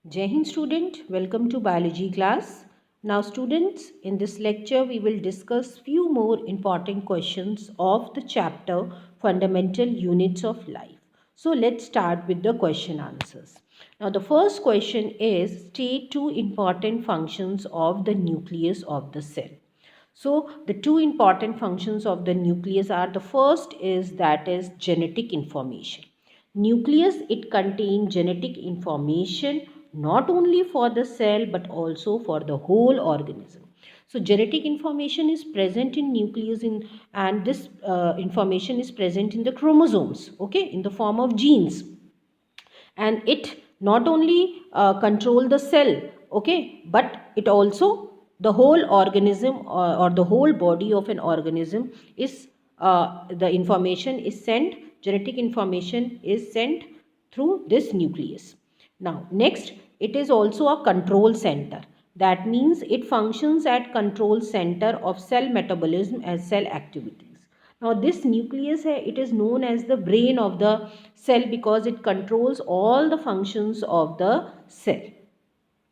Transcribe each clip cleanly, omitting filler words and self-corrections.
Jai Hind student, welcome to biology class. Now students, in this lecture we will discuss few more important questions of the chapter Fundamental Units of Life. So let's start with the question answers. Now the first question is, state two important functions of the nucleus of the cell. So the two important functions of the nucleus are, the first is that is genetic information. Nucleus, it contains genetic information not only for the cell but also for the whole organism. So genetic information is present in nucleus and this information is present in the chromosomes, okay, in the form of genes, and it not only control the cell, okay, but it also the whole organism or the whole body of an organism is the information is sent, genetic information is sent through this nucleus. Now next, it is also a control center. That means it functions at control center of cell metabolism as cell activities. Now this nucleus, it is known as the brain of the cell because it controls all the functions of the cell.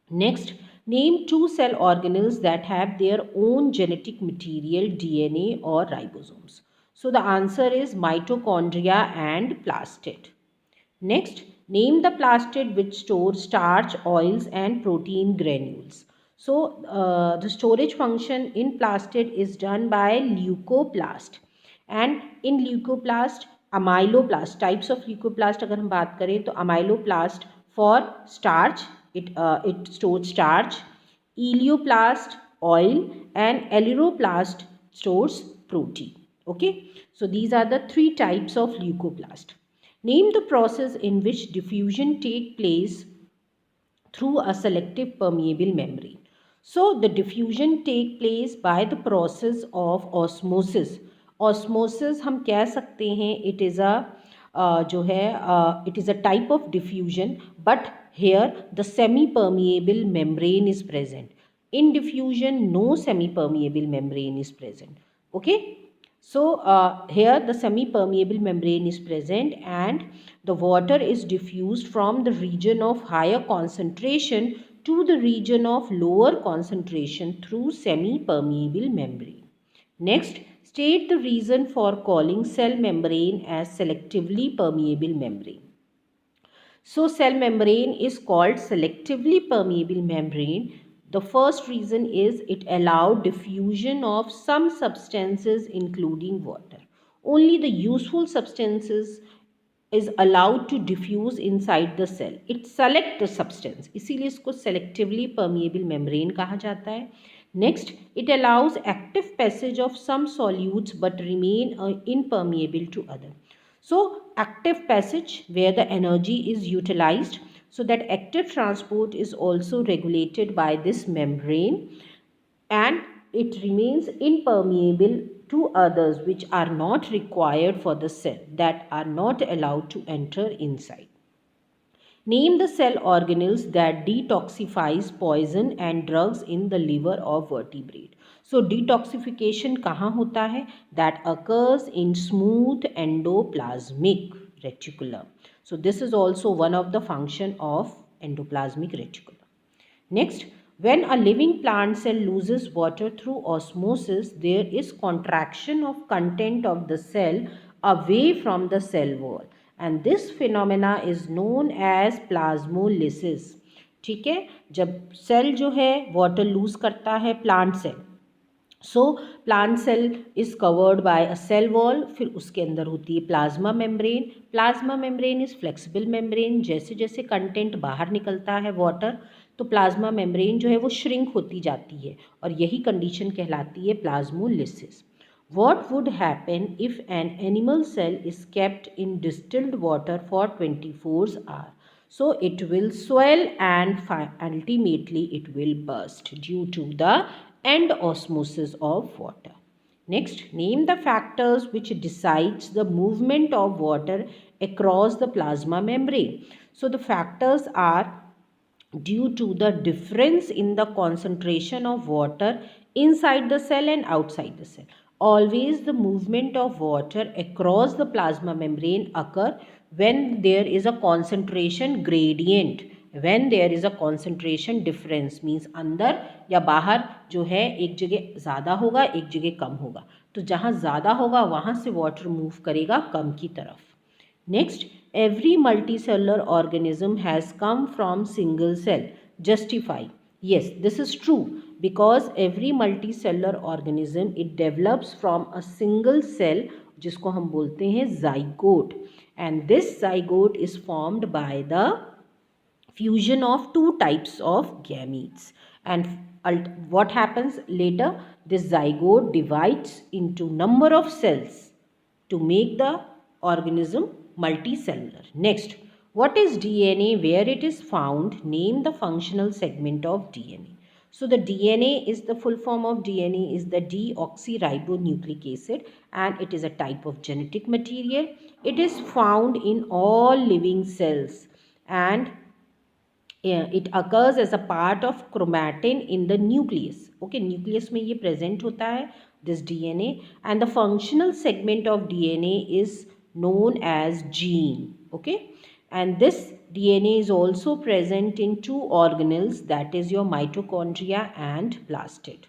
Next, name two cell organelles that have their own genetic material, DNA or ribosomes. So the answer is mitochondria and plastid. Next, name the plastid which stores starch, oils and protein granules. So the storage function in plastid is done by leucoplast, and in leucoplast amyloplast, types of leucoplast अगर हम बात करें तो amyloplast for starch, it stores starch, elioplast oil and alleroplast stores protein. Okay, so these are the three types of leucoplast. Name the process in which diffusion take place through a selective permeable membrane. So the diffusion take place by the process of osmosis. Osmosis हम कह सकते हैं it is a जो है it is a type of diffusion, but here the semi-permeable membrane is present. In diffusion, no semi-permeable membrane is present. Okay. So here the semi-permeable membrane is present and the water is diffused from the region of higher concentration to the region of lower concentration through semi-permeable membrane. Next, state the reason for calling cell membrane as selectively permeable membrane. So cell membrane is called selectively permeable membrane. The first reason is it allows diffusion of some substances including water. Only the useful substances is allowed to diffuse inside the cell. It select the substance. इसीलिए इसको selectively permeable membrane कहा जाता है. Next, it allows active passage of some solutes but remain impermeable to other. So active passage where the energy is utilized, so that active transport is also regulated by this membrane, and it remains impermeable to others which are not required for the cell, that are not allowed to enter inside. Name the cell organelles that detoxifies poison and drugs in the liver of vertebrate. So detoxification कहाँ होता है? That occurs in smooth endoplasmic reticulum. So this is also one of the function of endoplasmic reticulum. Next, when a living plant cell loses water through osmosis, there is contraction of content of the cell away from the cell wall, and this phenomena is known as plasmolysis. ठीक है, जब cell जो है water lose करता है plant cell, so plant cell is covered by a cell wall, फिर उसके अंदर होती है plasma membrane. Plasma membrane is flexible membrane. जैसे जैसे कंटेंट बाहर निकलता है वाटर, तो प्लाज्मा मेम्ब्रेन जो है वो श्रिंक होती जाती है, और यही कंडीशन कहलाती है plasmolysis. What would happen if an animal cell is kept in distilled water for 24 hours? So it will swell and ultimately it will burst due to the end osmosis of water. Next, name the factors which decides the movement of water across the plasma membrane. So the factors are due to the difference in the concentration of water inside the cell and outside the cell. Always the movement of water across the plasma membrane occur when there is a concentration gradient, when there is a concentration difference, means अंदर या बाहर जो है एक जगह ज़्यादा होगा एक जगह कम होगा, तो जहाँ ज़्यादा होगा वहाँ से वाटर मूव करेगा कम की तरफ. Next, every multicellular organism has come from single cell. Justify. Yes, this is true because every multicellular organism it develops from a single cell जिसको हम बोलते हैं zygote, and this zygote is formed by the fusion of two types of gametes, and what happens later, this zygote divides into number of cells to make the organism multicellular. Next, what is DNA, where it is found, name the functional segment of DNA. So the DNA is, the full form of DNA is the deoxyribonucleic acid, and it is a type of genetic material. It is found in all living cells, and it occurs as a part of chromatin in the nucleus. Okay, nucleus में ये present होता है this DNA, and the functional segment of DNA is known as gene. Okay, and this DNA is also present in two organelles, that is your mitochondria and plastid.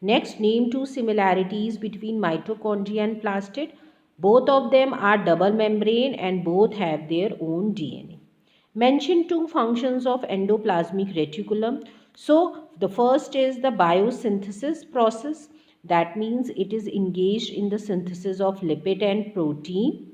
Next, name two similarities between mitochondria and plastid. Both of them are double membrane and both have their own DNA. Mention two functions of endoplasmic reticulum. So, the first is the biosynthesis process. That means it is engaged in the synthesis of lipid and protein.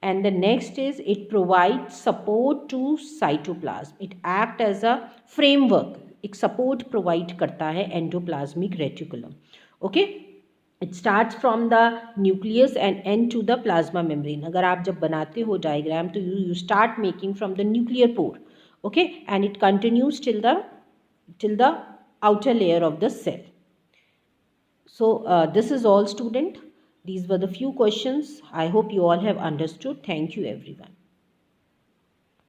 And the next is it provides support to cytoplasm. It acts as a framework. एक support provide करता है endoplasmic reticulum. Okay. It starts from the nucleus and end to the plasma membrane. अगर आप जब बनाते हो diagram तो you start making from the nuclear pore. Okay, and it continues till the outer layer of the cell. So this is all, student. These were the few questions. I hope you all have understood. Thank you, everyone.